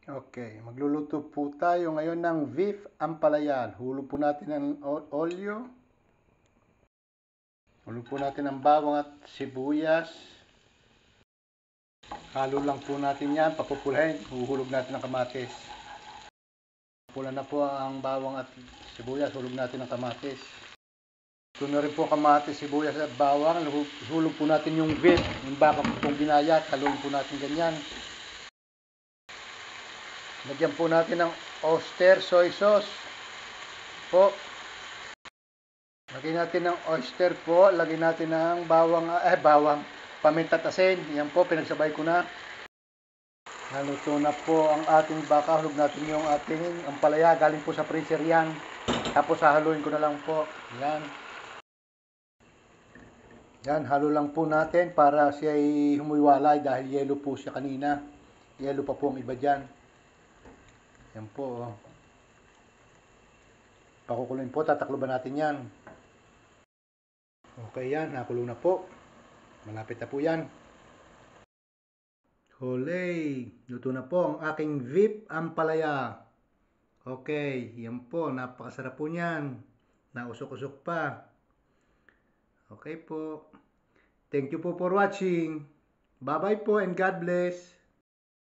Okay, magluluto po tayo ngayon ng beef ampalaya. Hulog po natin ng olyo. Hulog po natin ng bawang at sibuyas. Halo lang po natin yan, papupulahin. Huhulog natin ng kamatis. Pula na po ang bawang at sibuyas, hulog natin ng kamatis. Ito na rin po kamatis, sibuyas at bawang. Hulog po natin yung beef, yung baka pong binayat. Haluin po natin ganyan. Lagyan po natin ng oyster soy sauce po. Lagyan natin ng oyster po. Lagyan natin ng bawang, paminta at asin. Yan po, pinagsabay ko na. Naluto na po ang ating baka. Hulog natin yung ating ampalaya. Galing po sa freezer yan. Tapos hahaluin ko na lang po. Yan. Yan, halo lang po natin para siya ay humiwalay dahil yelo po siya kanina. Yelo pa po ang iba dyan. Yan po. Oh. Pakukuloyin po, tatakloban natin yan. Okay yan, nakulo na po. Malapit na po yan. Hulay! Luto na po ang aking beef ampalaya. Okay, yan po. Napakasarap po niyan. Nausok-usok pa. Okay po. Thank you po for watching. Bye-bye po and God bless.